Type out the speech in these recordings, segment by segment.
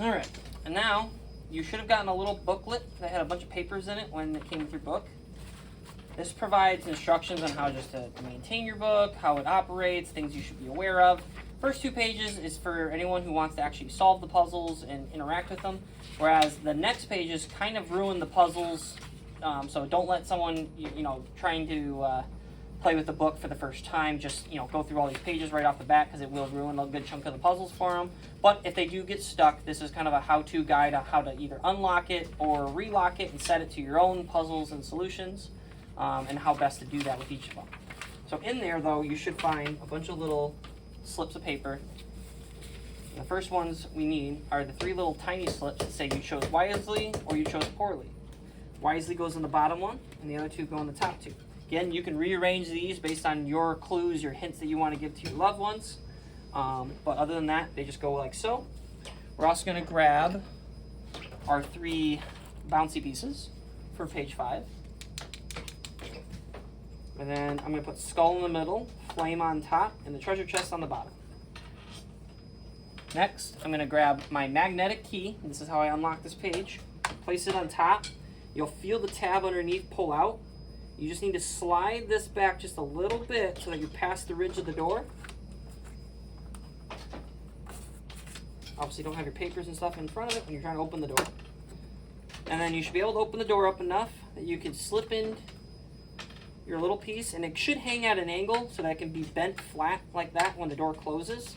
All right, and now you should have gotten a little booklet that had a bunch of papers in it when it came with your book. This provides instructions on how just to maintain your book, how it operates, things you should be aware of. First 2 pages is for anyone who wants to actually solve the puzzles and interact with them, whereas the next pages kind of ruin the puzzles. So don't let someone trying to play with the book for the first time just go through all these pages right off the bat, because it will ruin a good chunk of the puzzles for them. But if they do get stuck, this is kind of a how-to guide on how to either unlock it or relock it and set it to your own puzzles and solutions, and how best to do that with each of them. So in there, though, you should find a bunch of little slips of paper. And the first ones we need are the 3 little tiny slips that say you chose wisely or you chose poorly. Wisely goes in the bottom one, and the other 2 go in the top 2. Again, you can rearrange these based on your clues, your hints that you want to give to your loved ones. But other than that, they just go like so. We're also going to grab our 3 bouncy pieces for page 5. And then I'm going to put skull in the middle, flame on top, and the treasure chest on the bottom. Next, I'm going to grab my magnetic key. This is how I unlock this page. Place it on top. You'll feel the tab underneath pull out. You just need to slide this back just a little bit so that you're past the ridge of the door. Obviously don't have your papers and stuff in front of it when you're trying to open the door. And then you should be able to open the door up enough that you can slip in your little piece, and it should hang at an angle so that it can be bent flat like that when the door closes.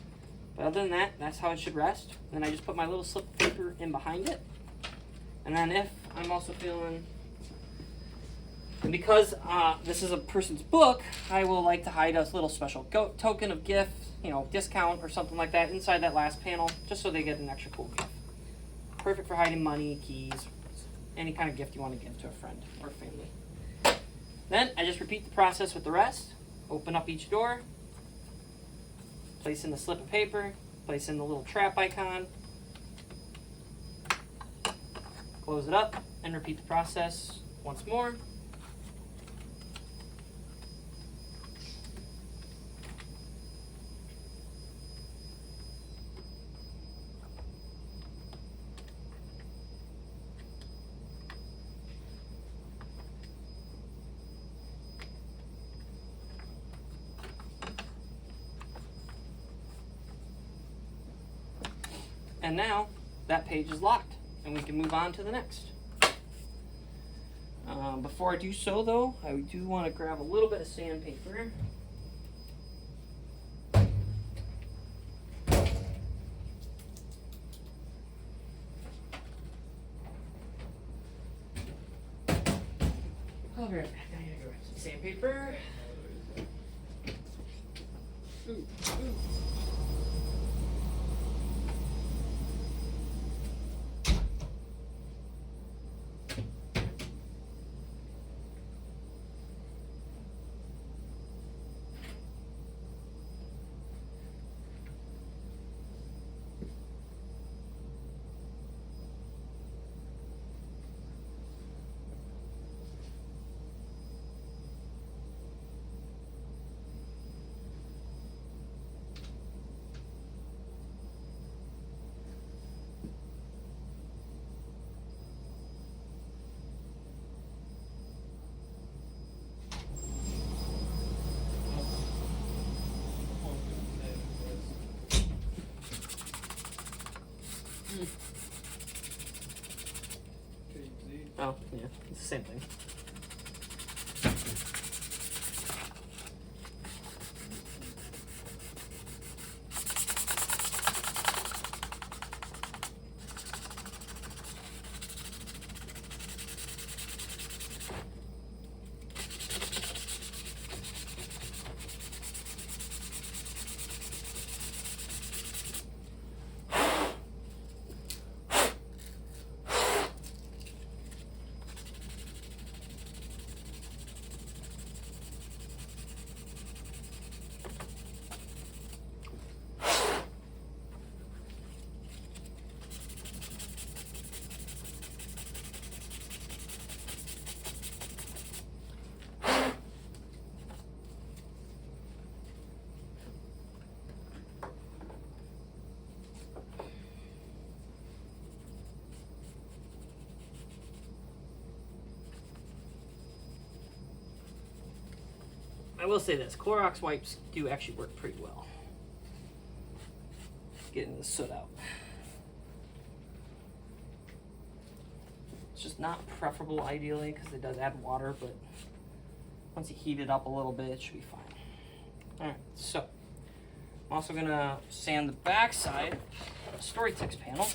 But other than that, that's how it should rest. And then I just put my little slip of paper in behind it. And then if I'm also feeling... And because this is a person's book, I will like to hide a little special token of gift, discount or something like that inside that last panel, just so they get an extra cool gift. Perfect for hiding money, keys, any kind of gift you want to give to a friend or family. Then I just repeat the process with the rest. Open up each door, place in the slip of paper, place in the little trap icon, close it up, and repeat the process once more. And now that page is locked, and we can move on to the next. Before I do so, though, I do want to grab a little bit of sandpaper. I'll be right back. I gotta grab some sandpaper. Ooh. Oh, yeah, it's the same thing. I will say this, Clorox wipes do actually work pretty well. Getting the soot out. It's just not preferable ideally because it does add water, but once you heat it up a little bit, it should be fine. All right, so I'm also gonna sand the back side of the Storytext panel.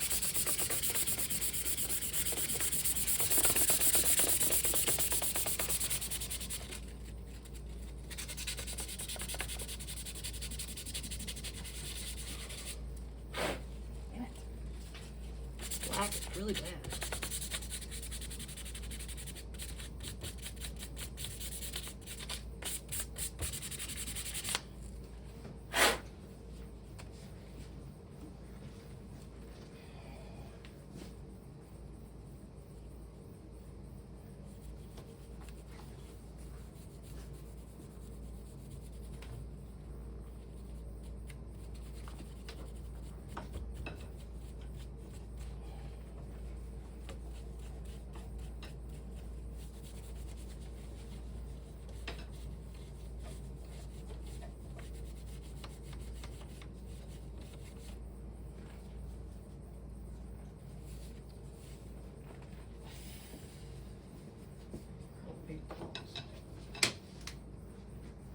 Damn it. Wow, it's really bad.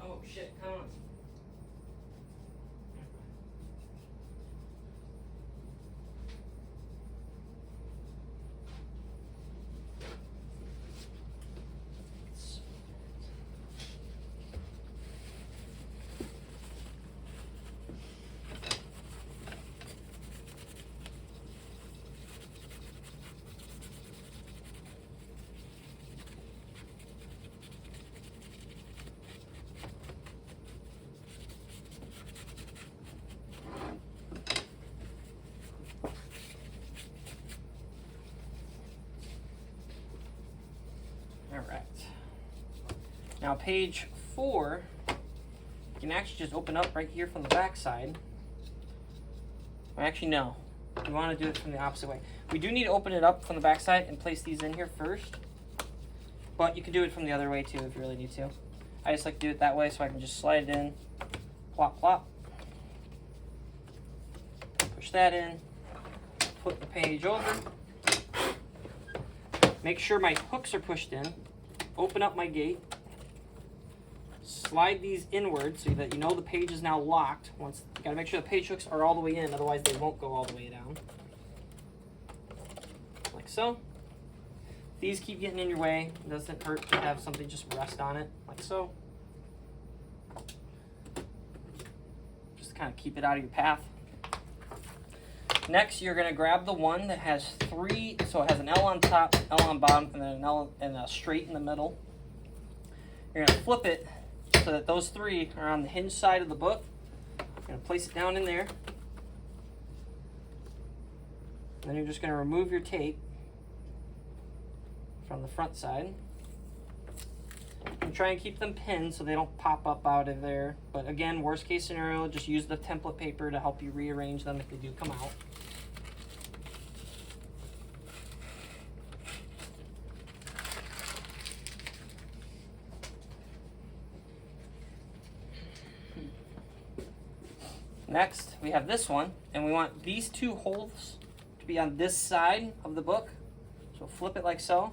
Oh shit, come on. All right. Now page 4, you can actually just open up right here from the back side. Or actually, no. You want to do it from the opposite way. We do need to open it up from the back side and place these in here first. But you can do it from the other way too if you really need to. I just like to do it that way so I can just slide it in. Plop, plop. Push that in. Flip the page over. Make sure my hooks are pushed in. Open up my gate. Slide these inward so that you know the page is now locked. You gotta make sure the page hooks are all the way in, otherwise they won't go all the way down. Like so. If these keep getting in your way, it doesn't hurt to have something just rest on it, like so. Just kind of keep it out of your path. Next, you're going to grab the one that has 3, so it has an L on top, L on bottom, and then an L and a straight in the middle. You're going to flip it so that those 3 are on the hinge side of the book. You're going to place it down in there. Then you're just going to remove your tape from the front side. And try and keep them pinned so they don't pop up out of there. But again, worst case scenario, just use the template paper to help you rearrange them if they do come out. Next, we have this one, and we want these 2 holes to be on this side of the book. So flip it like so.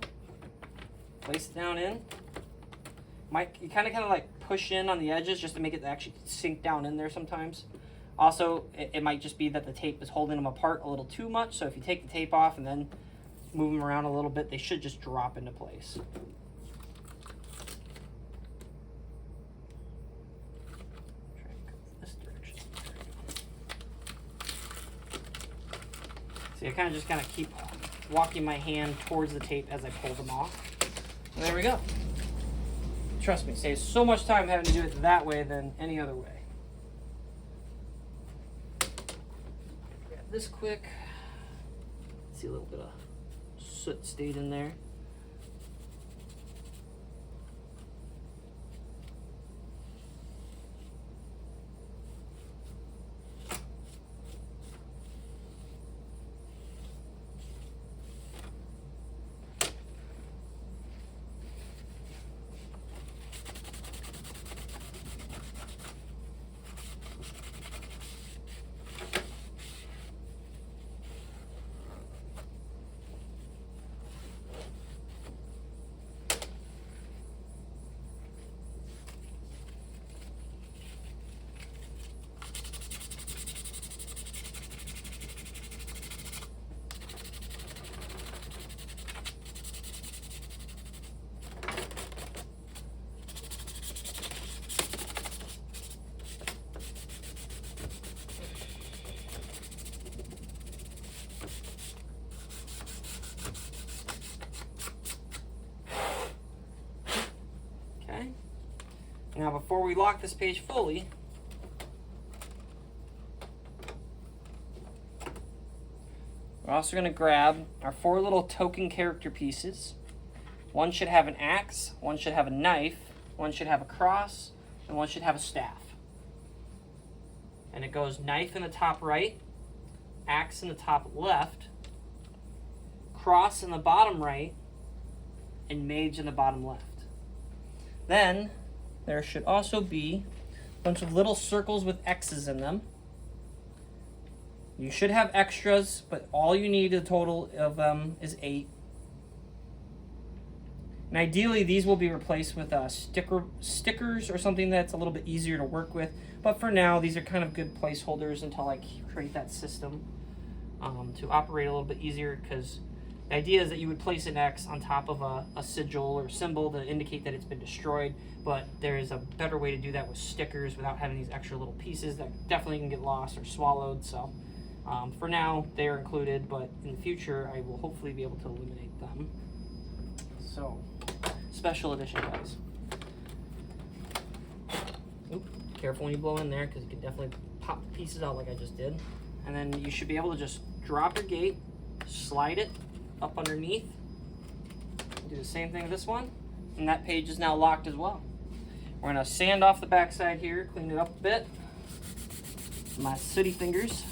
Place it down in. You kind of like push in on the edges just to make it actually sink down in there sometimes. Also, it might just be that the tape is holding them apart a little too much. So if you take the tape off and then move them around a little bit, they should just drop into place. Try and go this direction. See, I kind of keep walking my hand towards the tape as I pull them off. And there we go. Trust me, saves so much time having to do it that way than any other way. Grab this quick. See a little bit of soot stayed in there. Now before we lock this page fully, we're also going to grab our 4 little token character pieces. One should have an axe, one should have a knife, one should have a cross, and one should have a staff. And it goes knife in the top right, axe in the top left, cross in the bottom right, and mage in the bottom left. Then there should also be a bunch of little circles with X's in them. You should have extras, but all you need a total of them is 8. And ideally, these will be replaced with stickers or something that's a little bit easier to work with. But for now, these are kind of good placeholders until I create that system to operate a little bit easier, because the idea is that you would place an X on top of a sigil or symbol to indicate that it's been destroyed, but there is a better way to do that with stickers without having these extra little pieces that definitely can get lost or swallowed. So for now, they are included, but in the future, I will hopefully be able to eliminate them. So, special edition, guys. Oop, careful when you blow in there, because you can definitely pop pieces out like I just did. And then you should be able to just drop your gate, slide it up underneath, do the same thing with this one, and that page is now locked as well. We're going to sand off the backside here, clean it up a bit. My sooty fingers.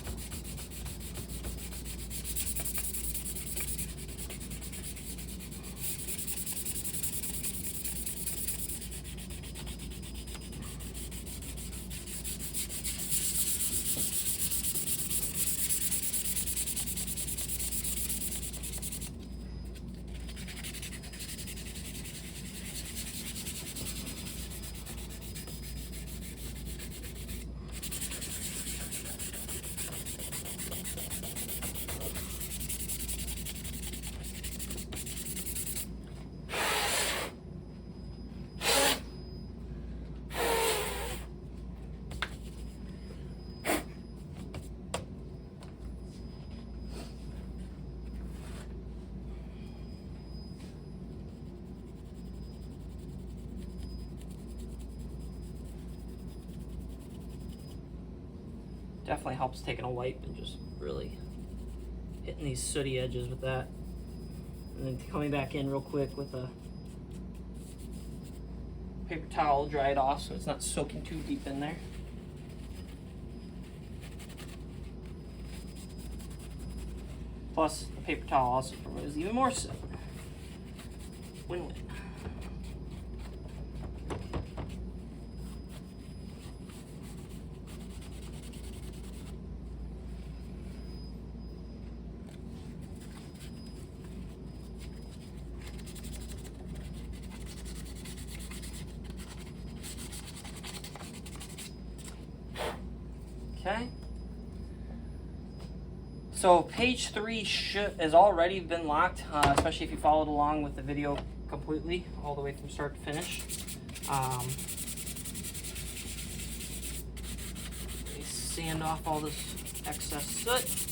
Definitely helps taking a wipe and just really hitting these sooty edges with that. And then coming back in real quick with a paper towel, dry it off so it's not soaking too deep in there. Plus, the paper towel also removes even more soot. Win-win. Okay. So page 3 has already been locked, especially if you followed along with the video completely, all the way from start to finish. Sand off all this excess soot.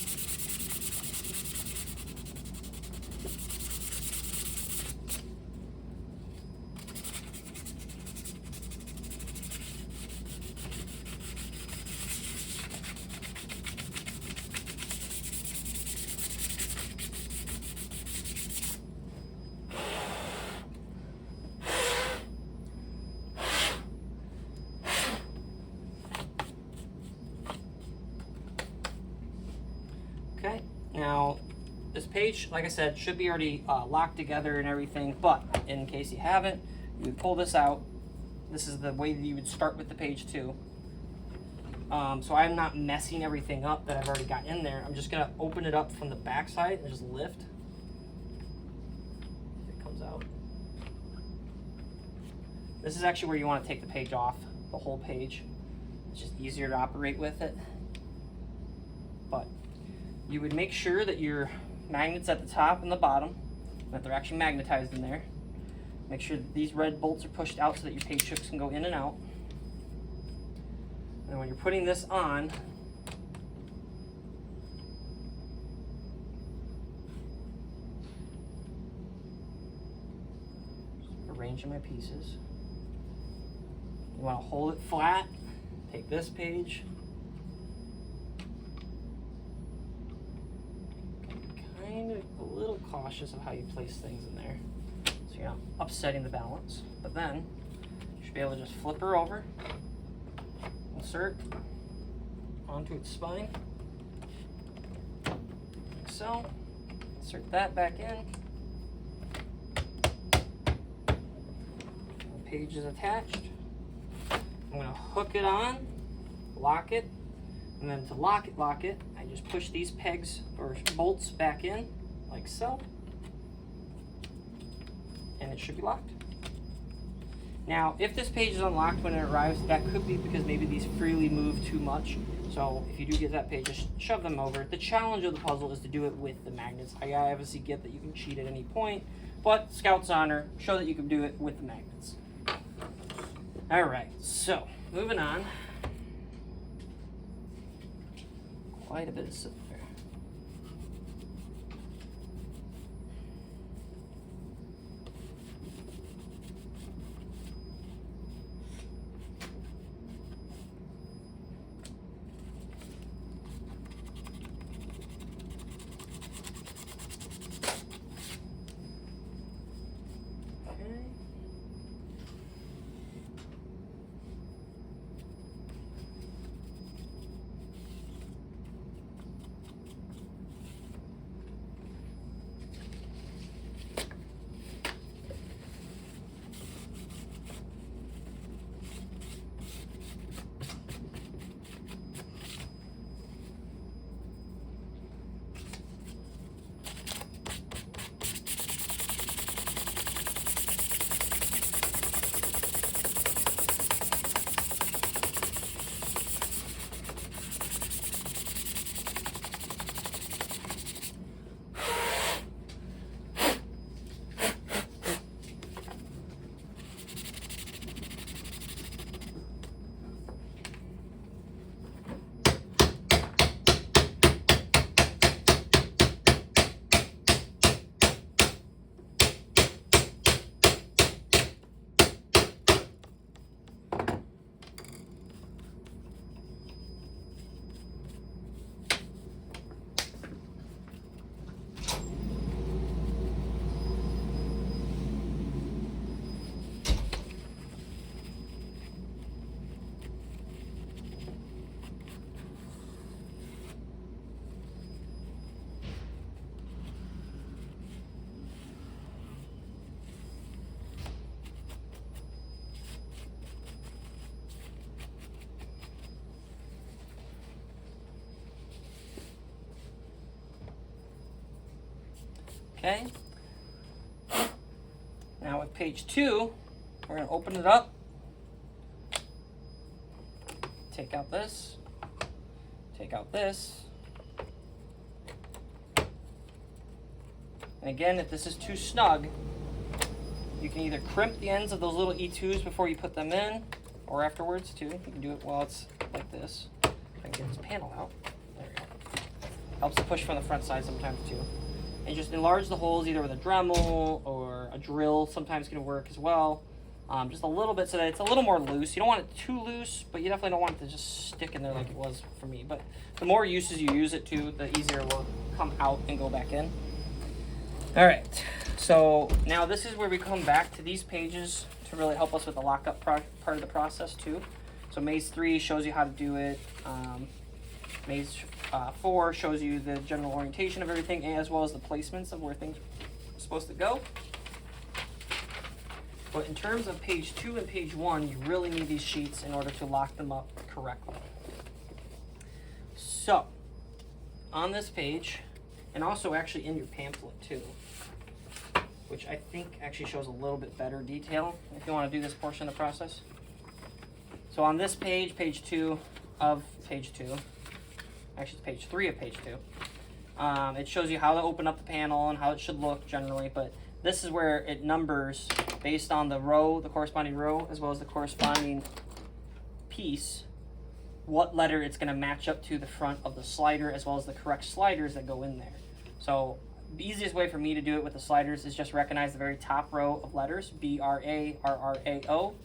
Okay, now this page, like I said, should be already locked together and everything, but in case you haven't, you would pull this out. This is the way that you would start with the page too. So I'm not messing everything up that I've already got in there. I'm just gonna open it up from the back side and just lift. It comes out. This is actually where you want to take the page off, the whole page. It's just easier to operate with it. But you would make sure that your magnets at the top and the bottom, that they're actually magnetized in there. Make sure that these red bolts are pushed out so that your page chips can go in and out. And when you're putting this on, just arranging my pieces. You want to hold it flat. Take this page. Kind of a little cautious of how you place things in there, so you're not upsetting the balance. But then you should be able to just flip her over, insert onto its spine, like so. Insert that back in. The page is attached. I'm going to hook it on, lock it, and then to lock it, I just push these pegs or bolts back in, like so, and it should be locked. Now, if this page is unlocked when it arrives, that could be because maybe these freely move too much. So if you do get that page, just shove them over. The challenge of the puzzle is to do it with the magnets. I obviously get that you can cheat at any point, but Scout's honor, show that you can do it with the magnets. All right, so moving on. Quite a bit of silver. Okay. Now with page 2, we're going to open it up. Take out this. Take out this. And again, if this is too snug, you can either crimp the ends of those little E2s before you put them in, or afterwards too. You can do it while it's like this. If I can get this panel out. There we go. Helps to push from the front side sometimes too. And just enlarge the holes either with a Dremel or a drill. Sometimes can work as well. Just a little bit so that it's a little more loose. You don't want it too loose, but you definitely don't want it to just stick in there like it was for me. But the more uses you use it to, the easier it will come out and go back in. All right, so now this is where we come back to these pages to really help us with the lockup part of the process too. So Maze 3 shows you how to do it. Maze 4 shows you the general orientation of everything as well as the placements of where things are supposed to go. But in terms of page 2 and page 1, you really need these sheets in order to lock them up correctly. So, on this page, and also actually in your pamphlet too, which I think actually shows a little bit better detail if you want to do this portion of the process. So on this page, page 2 of page 2, actually it's page 3 of page 2, it shows you how to open up the panel and how it should look generally, but this is where it numbers based on the row, the corresponding row, as well as the corresponding piece, what letter it's going to match up to the front of the slider, as well as the correct sliders that go in there. So the easiest way for me to do it with the sliders is just recognize the very top row of letters, B, R, A, R, R, A, O.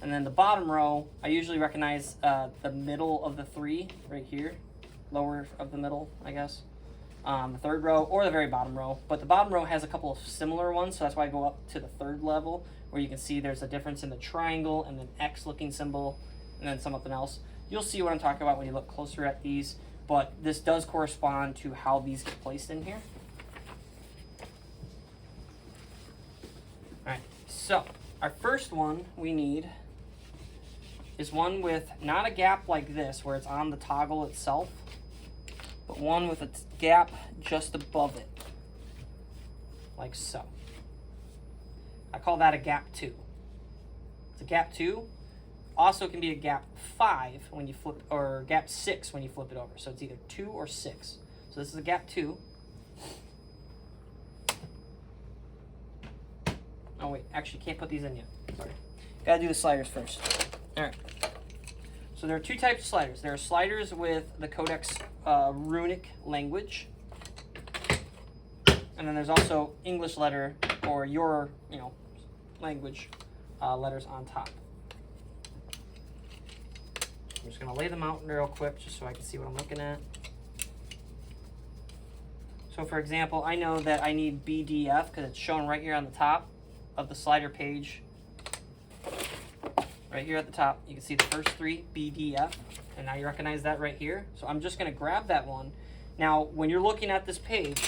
And then the bottom row, I usually recognize the middle of the 3 right here, lower of the middle, I guess. The third row or the very bottom row. But the bottom row has a couple of similar ones, so that's why I go up to the third level, where you can see there's a difference in the triangle and an X looking symbol and then something else. You'll see what I'm talking about when you look closer at these, but this does correspond to how these get placed in here. Alright, so our first one we need is one with not a gap like this where it's on the toggle itself, but one with a gap just above it, like so. I call that a gap 2. It's a gap 2. Also can be a gap 5 when you flip, or gap 6 when you flip it over. So it's either 2 or 6. So this is a gap 2. Oh wait, actually can't put these in yet. Sorry. Gotta do the sliders first. Alright. So there are 2 types of sliders. There are sliders with the Codex runic language. And then there's also English letter or your, language letters on top. I'm just going to lay them out real quick just so I can see what I'm looking at. So for example, I know that I need BDF because it's shown right here on the top of the slider page. Right here at the top, you can see the first 3, BDF, and now you recognize that right here. So I'm just going to grab that one. Now, when you're looking at this page,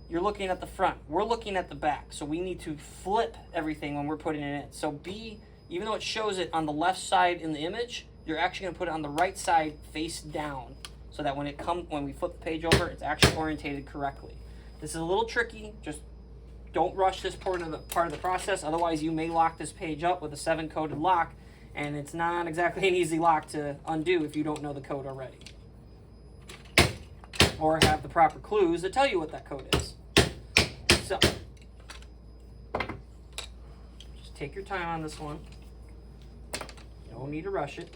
you're looking at the front. We're looking at the back, so we need to flip everything when we're putting it in. So B, even though it shows it on the left side in the image, you're actually going to put it on the right side face down, so that when we flip the page over, it's actually orientated correctly. This is a little tricky. Just don't rush this part of the process. Otherwise, you may lock this page up with a 7-coded lock, and it's not exactly an easy lock to undo if you don't know the code already, or have the proper clues that tell you what that code is. So, just take your time on this one. No need to rush it.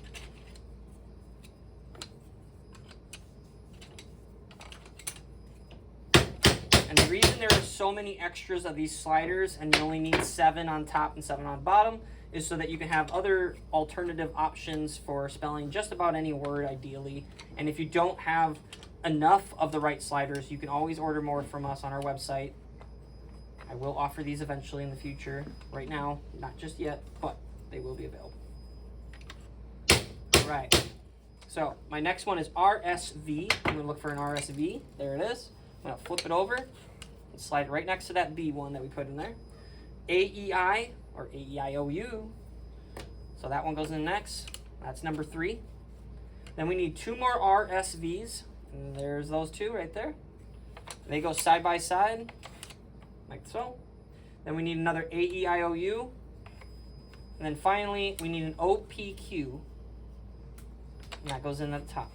And the reason there are so many extras of these sliders and you only need 7 on top and 7 on bottom is so that you can have other alternative options for spelling just about any word ideally. And if you don't have enough of the right sliders, you can always order more from us on our website. I will offer these eventually in the future. Right now, not just yet, but they will be available. All right. So my next one is RSV. I'm going to look for an RSV. There it is. I'm going to flip it over and slide right next to that B one that we put in there. AEI or AEIOU. So that one goes in next. That's number 3. Then we need 2 more RSVs. And there's those 2 right there. They go side by side, like so. Then we need another AEIOU. And then finally, we need an OPQ. And that goes in at the top.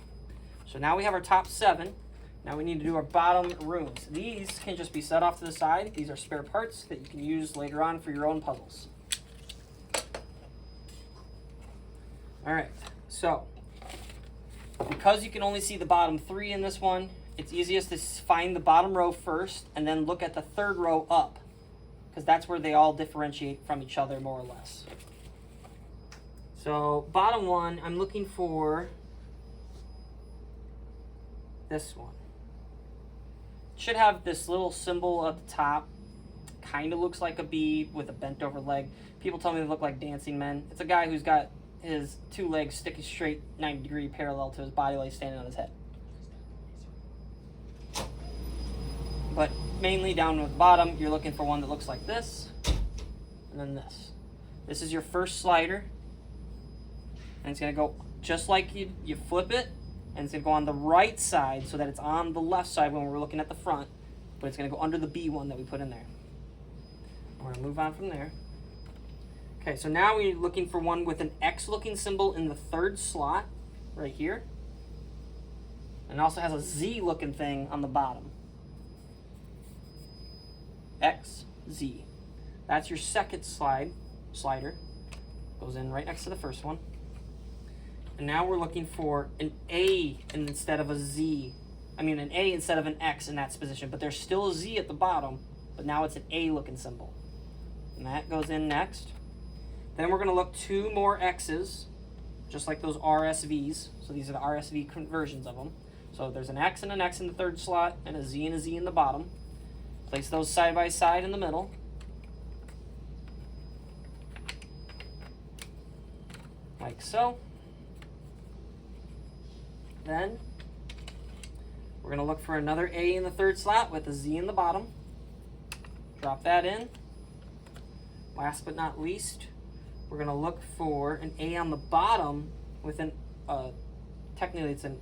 So now we have our top 7. Now we need to do our bottom runes. These can just be set off to the side. These are spare parts that you can use later on for your own puzzles. All right, so because you can only see the bottom 3 in this one, it's easiest to find the bottom row first and then look at the third row up, because that's where they all differentiate from each other more or less. So bottom one, I'm looking for this one. Should have this little symbol at the top. Kind of looks like a bee with a bent over leg. People tell me they look like dancing men. It's a guy who's got his 2 legs sticking straight 90-degree parallel to his body like standing on his head. But mainly down at the bottom, you're looking for one that looks like this, and then this. This is your first slider, and it's going to go just like you flip it, and it's going to go on the right side so that it's on the left side when we're looking at the front, but it's going to go under the B one that we put in there. We're going to move on from there. Okay, so now we're looking for one with an X looking symbol in the 3rd slot right here, and it also has a Z looking thing on the bottom. X, Z. That's your second slider. Goes in right next to the first one. And now we're looking for an A instead of a Z. I mean an A instead of an X in that position, but there's still a Z at the bottom, but now it's an A looking symbol. And that goes in next. Then we're going to look 2 more X's, just like those RSVs. So these are the RSV conversions of them. So there's an X and an X in the third slot, and a Z and a Z in the bottom. Place those side by side in the middle. Like so. Then we're going to look for another A in the third slot with a Z in the bottom. Drop that in. Last but not least, we're going to look for an A on the bottom with an, technically it's an,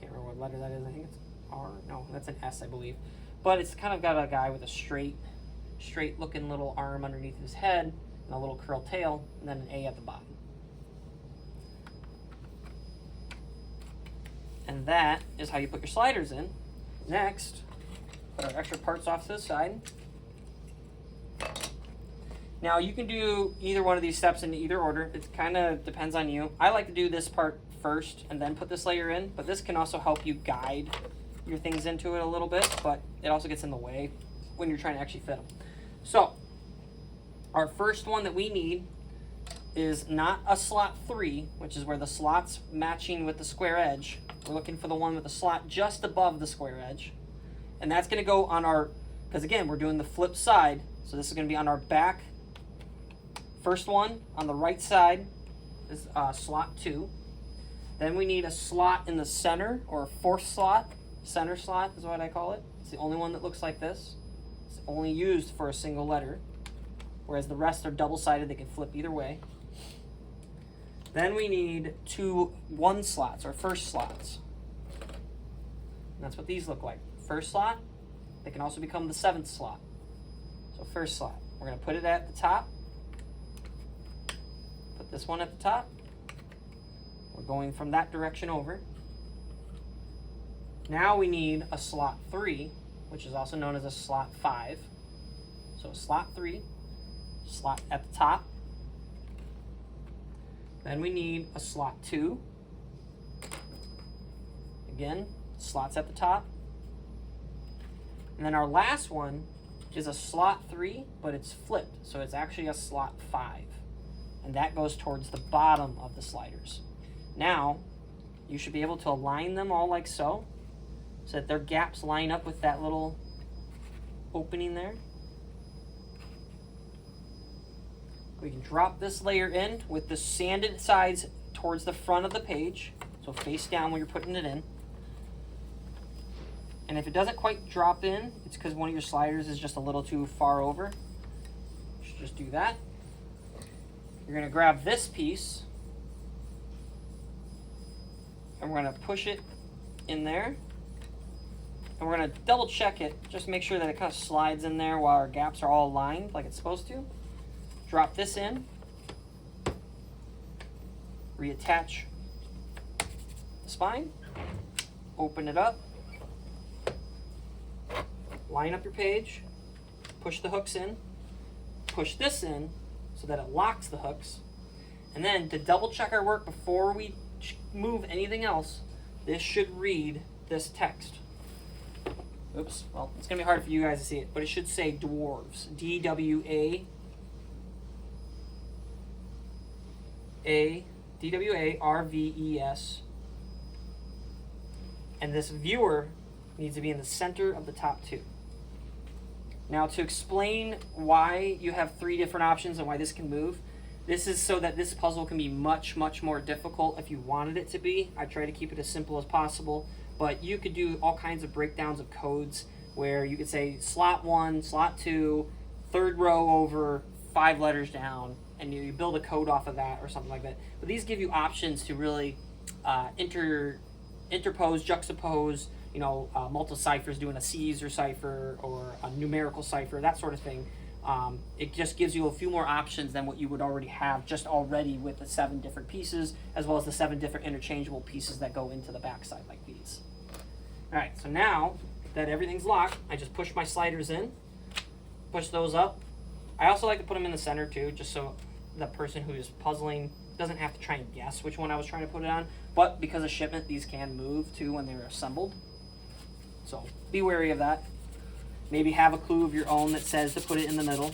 can't remember what letter that is. I think it's R. No, that's an S, I believe. But it's kind of got a guy with a straight looking little arm underneath his head and a little curled tail, and then an A at the bottom. And that is how you put your sliders in. Next, put our extra parts off to the side. Now you can do either one of these steps in either order. It kind of depends on you. I like to do this part first and then put this layer in, but this can also help you guide your things into it a little bit, but it also gets in the way when you're trying to actually fit them. So our first one that we need is not a slot 3, which is where the slot's matching with the square edge. We're looking for the one with the slot just above the square edge. And that's going to go on our, because again, we're doing the flip side, so this is going to be on our back. First one on the right side is slot 2. Then we need a slot in the center, or a fourth slot. Center slot is what I call it. It's the only one that looks like this. It's only used for a single letter, whereas the rest are double-sided. They can flip either way. Then we need 2 1 slots, or first slots. And that's what these look like. First slot, they can also become the 7th slot. So first slot, we're going to put it at the top. Put this one at the top. We're going from that direction over. Now we need a slot 3, which is also known as a slot 5. So slot 3, slot at the top. Then we need a slot 2. Again, slots at the top. And then our last one is a slot 3, but it's flipped. So it's actually a slot 5. And that goes towards the bottom of the sliders. Now, you should be able to align them all like so that their gaps line up with that little opening there. We can drop this layer in with the sanded sides towards the front of the page, so face down when you're putting it in. And if it doesn't quite drop in, it's because one of your sliders is just a little too far over. You should just do that. You're going to grab this piece, and we're going to push it in there. And we're going to double check it, just make sure that it kind of slides in there while our gaps are all aligned like it's supposed to. Drop this in, reattach the spine, open it up, line up your page, push the hooks in, push this in so that it locks the hooks, and then to double check our work before we move anything else, this should read this text. Oops, well, it's going to be hard for you guys to see it, but it should say dwarves, D-W-A-R-V-E-S. And this viewer needs to be in the center of the top 2. Now, to explain why you have 3 different options and why this can move, this is so that this puzzle can be much, much more difficult if you wanted it to be. I try to keep it as simple as possible, but you could do all kinds of breakdowns of codes where you could say slot 1, slot 2, 3rd row over, 5 letters down, and you build a code off of that or something like that. But these give you options to really interpose, juxtapose, multi-ciphers, doing a Caesar cipher or a numerical cipher, that sort of thing. It just gives you a few more options than what you would already have just already with the 7 different pieces, as well as the 7 different interchangeable pieces that go into the backside like these. All right, so now that everything's locked, I just push my sliders in, push those up. I also like to put them in the center too, just so the person who is puzzling doesn't have to try and guess which one I was trying to put it on. But because of shipment, these can move too when they're assembled. So be wary of that. Maybe have a clue of your own that says to put it in the middle.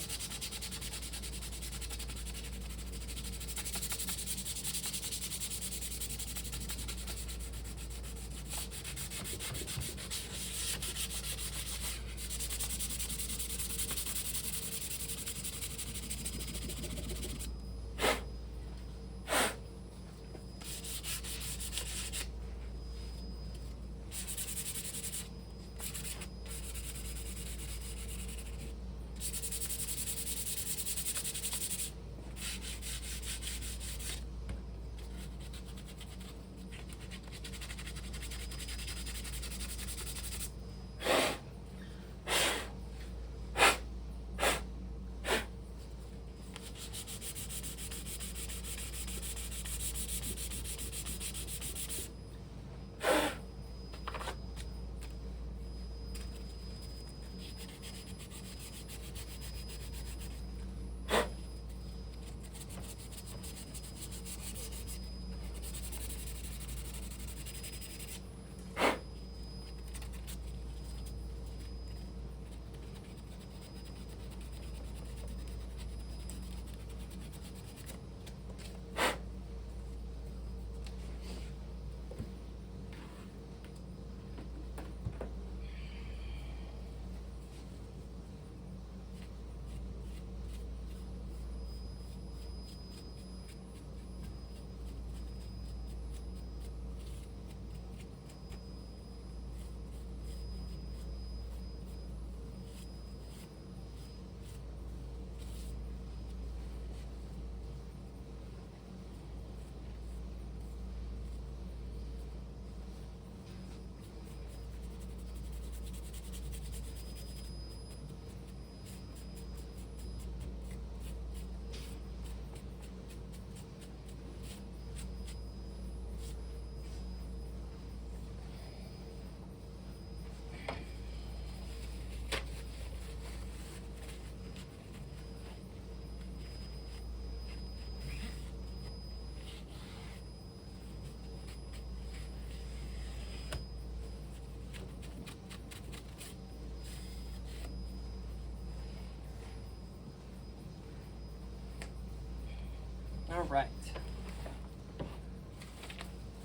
All right.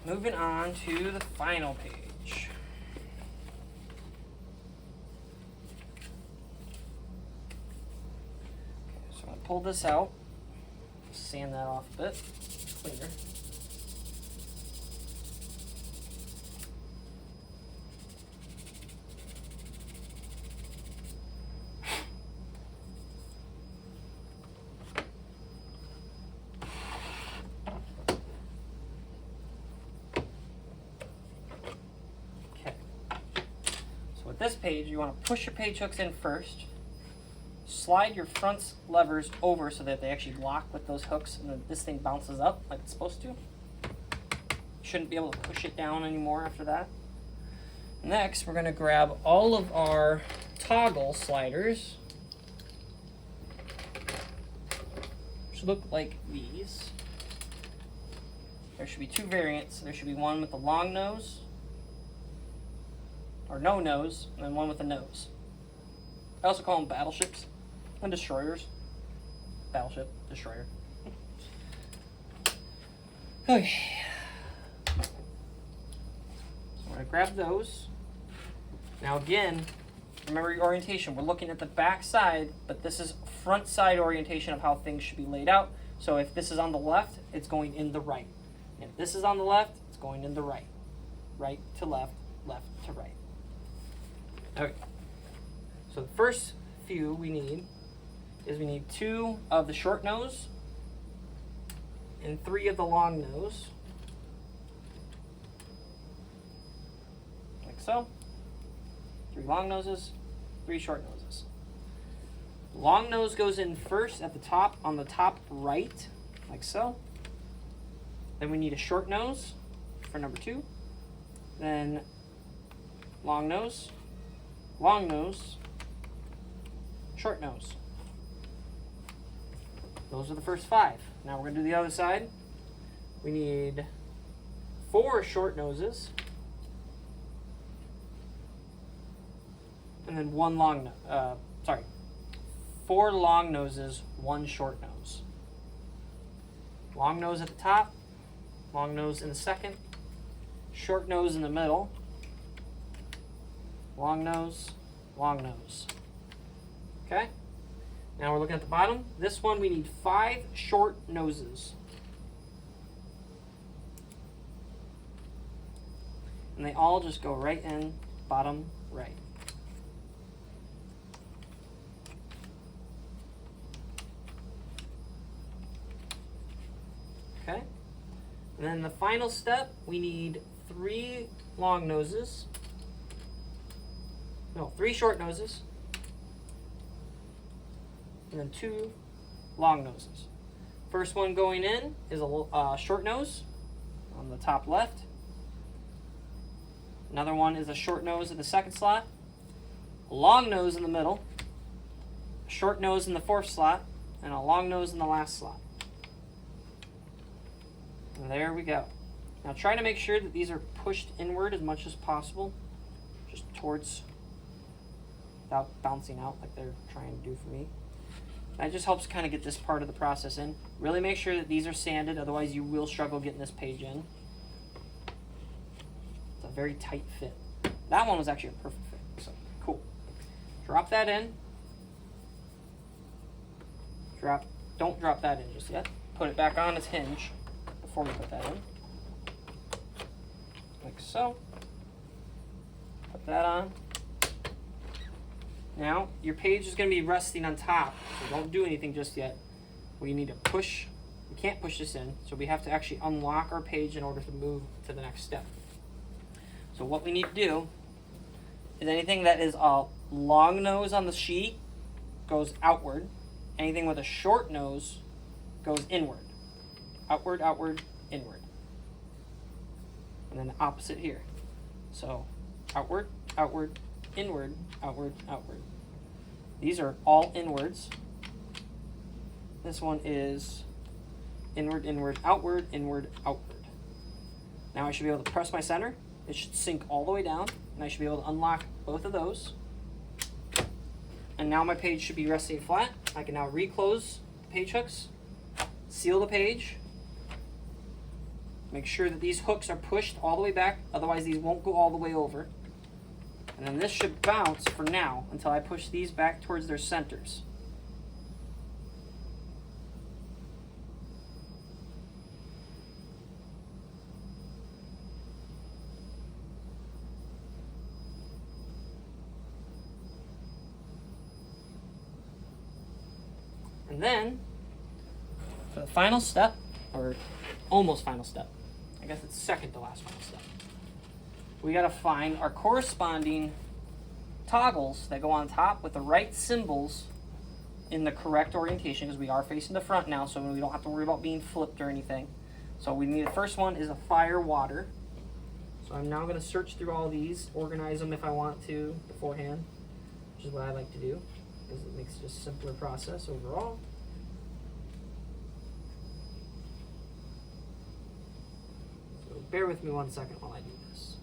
Moving on to the final page. Okay, so I'm going to pull this out, sand that off a bit, cleaner. This page, you want to push your page hooks in first, slide your front levers over so that they actually lock with those hooks, and then this thing bounces up like it's supposed to. Shouldn't be able to push it down anymore after that. Next, we're going to grab all of our toggle sliders, which look like these. There should be two variants. There should be one with the long nose, or no nose, and then one with a nose. I also call them battleships and destroyers. Battleship, destroyer. Okay. So I'm going to grab those. Now again, remember your orientation. We're looking at the back side, but this is front side orientation of how things should be laid out. So if this is on the left, it's going in the right. And if this is on the left, it's going in the right. Right to left, left to right. Okay, so the first few we need is we need 2 of the short nose and 3 of the long nose, like so. 3 long noses, 3 short noses. Long nose goes in first at the top, on the top right, like so. Then we need a short nose for number 2. Then long nose, short nose. Those are the first 5. Now we're going to do the other side. We need 4 short noses, and then 4 long noses, 1 short nose. Long nose at the top, long nose in the second, short nose in the middle, long nose, long nose. Okay? Now we're looking at the bottom. This one we need 5 short noses. And they all just go right in, bottom right. Okay? And then the final step, we need 3 long noses. No, 3 short noses. And then 2 long noses. First one going in is a short nose on the top left. Another one is a short nose in the second slot, a long nose in the middle, a short nose in the fourth slot, and a long nose in the last slot. And there we go. Now try to make sure that these are pushed inward as much as possible, just towards, without bouncing out like they're trying to do for me. That just helps kind of get this part of the process in. Really make sure that these are sanded, otherwise you will struggle getting this page in. It's a very tight fit. That one was actually a perfect fit, so cool. Drop that in. Don't drop that in just yet. Put it back on its hinge before we put that in. Like so. Put that on. Now, your page is going to be resting on top, so don't do anything just yet. We need to push, we can't push this in, so we have to actually unlock our page in order to move to the next step. So what we need to do is anything that is a long nose on the sheet goes outward. Anything with a short nose goes inward. Outward, outward, inward. And then the opposite here. So outward, outward, inward, outward, outward. These are all inwards. This one is inward, inward, outward, inward, outward. Now I should be able to press my center. It should sink all the way down, and I should be able to unlock both of those. And now my page should be resting flat. I can now reclose the page hooks, seal the page, Make sure that these hooks are pushed all the way back, otherwise these won't go all the way over. And then this should bounce for now until I push these back towards their centers. And then, for the final step, or almost final step, I guess it's second to last final step, we gotta find our corresponding toggles that go on top with the right symbols in the correct orientation, because we are facing the front now, so we don't have to worry about being flipped or anything. So we need, the first one is a fire water. So I'm now gonna search through all these, organize them if I want to beforehand, which is what I like to do, because it makes it just a simpler process overall. So bear with me 1 second while I do this.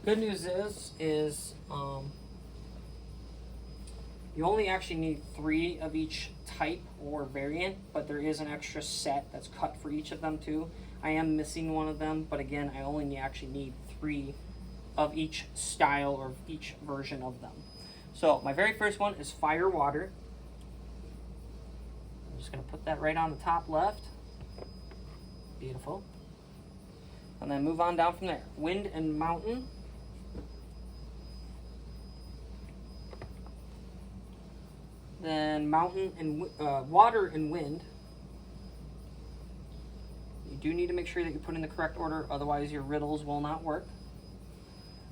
Good news is you only actually need 3 of each type or variant, but there is an extra set that's cut for each of them too. I am missing one of them, but again, I only actually need 3 of each style or each version of them. So my very first one is fire water. I'm just gonna put that right on the top left. Beautiful. And then move on down from there. Wind and mountain. Then mountain and water and wind. You do need to make sure that you put in the correct order, otherwise your riddles will not work.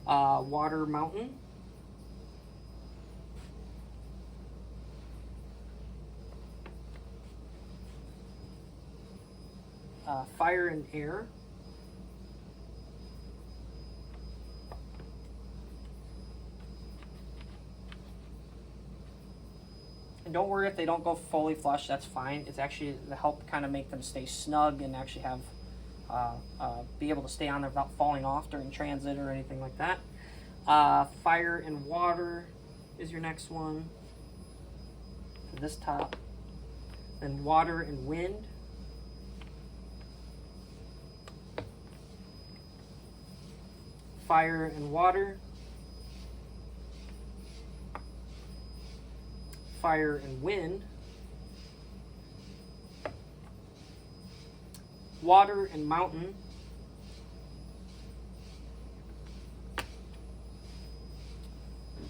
Water, mountain. Fire and air. And don't worry if they don't go fully flush, that's fine. It's actually to help kind of make them stay snug and actually have be able to stay on there without falling off during transit or anything like that. Fire and water is your next one for this top. Then water and wind. Fire and water. Fire and wind. Water and mountain.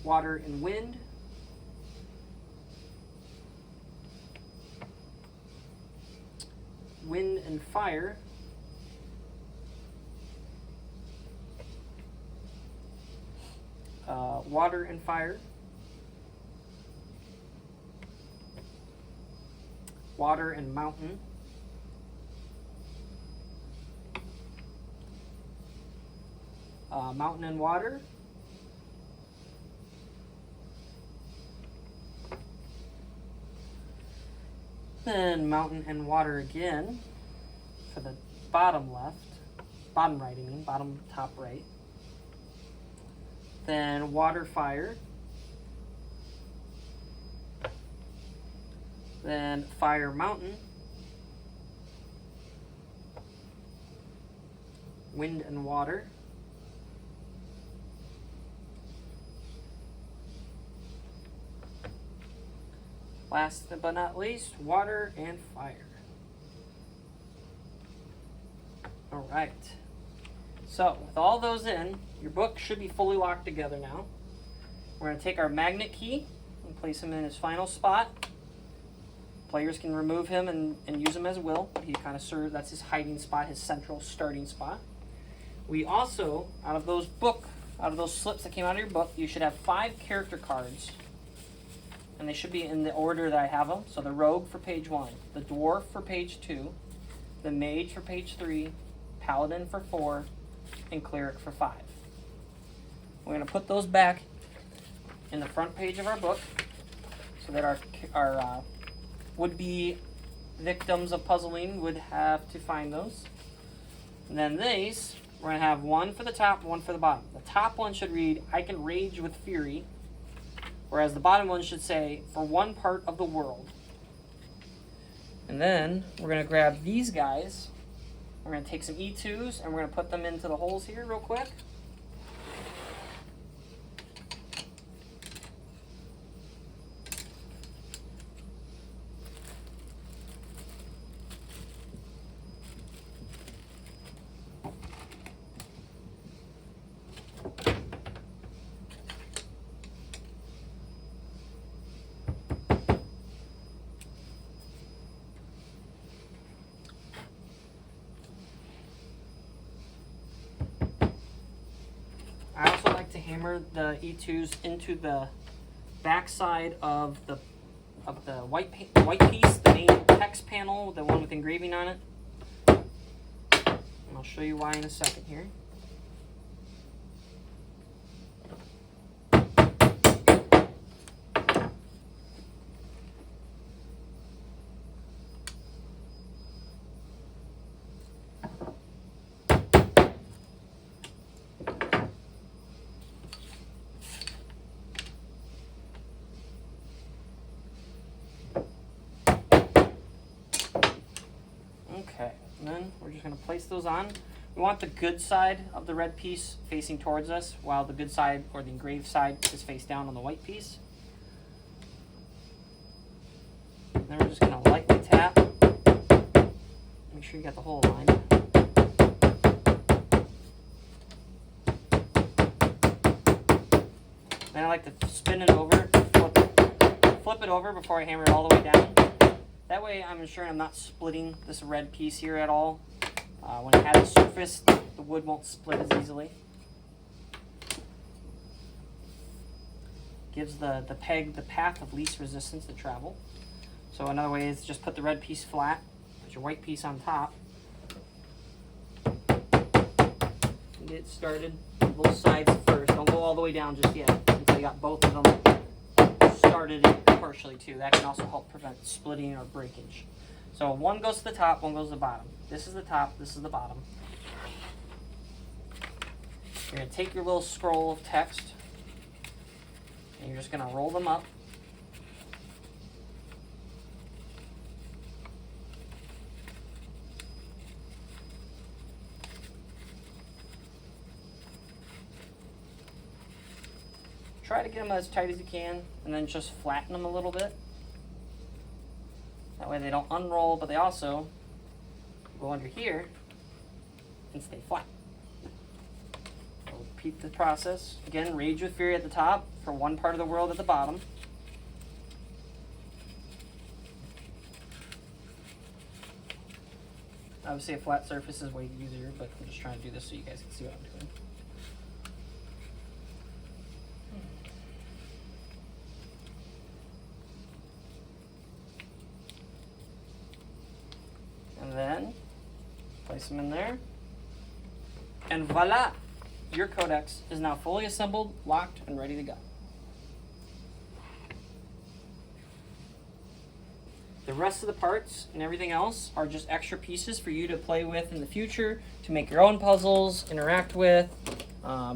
Water and wind. Wind and fire. Water and fire. Water and mountain. Mountain and water. Then mountain and water again for the bottom left. Bottom right, I mean. Bottom top right. Then water, fire. Then fire, mountain. Wind and water. Last but not least, water and fire. All right. So with all those in, your book should be fully locked together now. We're going to take our magnet key and place him in his final spot. Players can remove him and use him as will. He kind of serves, that's his hiding spot, his central starting spot. We also, out of those slips that came out of your book, you should have 5 character cards. And they should be in the order that I have them. So the rogue for page 1, the dwarf for page 2, the mage for page 3, paladin for 4, and cleric for 5. We're going to put those back in the front page of our book so that our would-be victims of puzzling would have to find those. And then these, we're going to have one for the top, one for the bottom. The top one should read, I can rage with fury, whereas the bottom one should say, for one part of the world. And then we're going to grab these guys. We're going to take some E2s and we're going to put them into the holes here real quick. Hammer the E2s into the backside of the white piece, the main text panel, the one with engraving on it. And I'll show you why in a second here. Okay, and then we're just going to place those on. We want the good side of the red piece facing towards us, while the good side, or the engraved side, is face down on the white piece. And then we're just going to lightly tap. Make sure you got the hole aligned. And I like to spin it over, flip it over before I hammer it all the way down. That way I'm ensuring I'm not splitting this red piece here at all. When it has a surface, the wood won't split as easily. Gives the peg the path of least resistance to travel. So another way is just put the red piece flat, put your white piece on top. And get started on both sides first. Don't go all the way down just yet until you got both of them started partially too. That can also help prevent splitting or breakage. So one goes to the top, one goes to the bottom. This is the top, this is the bottom. You're going to take your little scroll of text and you're just going to roll them up. Try to get them as tight as you can and then just flatten them a little bit. That way they don't unroll, but they also go under here and stay flat. So repeat the process. Again, Rage with Fury at the top for one part of the world at the bottom. Obviously a flat surface is way easier, but I'm just trying to do this so you guys can see what I'm doing. And then place them in there. And voila! Your codex is now fully assembled, locked, and ready to go. The rest of the parts and everything else are just extra pieces for you to play with in the future, to make your own puzzles, interact with,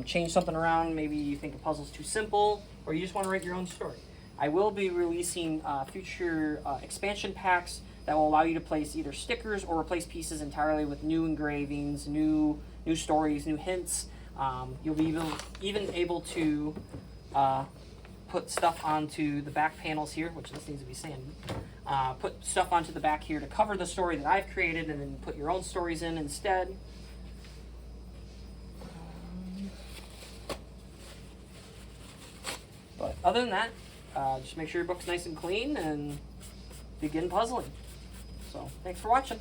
change something around. Maybe you think a puzzle's too simple, or you just want to write your own story. I will be releasing future expansion packs that will allow you to place either stickers or replace pieces entirely with new engravings, new stories, new hints. You'll be even able to put stuff onto the back panels here, which this needs to be sanded. Put stuff onto the back here to cover the story that I've created, and then put your own stories in instead. But other than that, just make sure your book's nice and clean and begin puzzling. So, thanks for watching.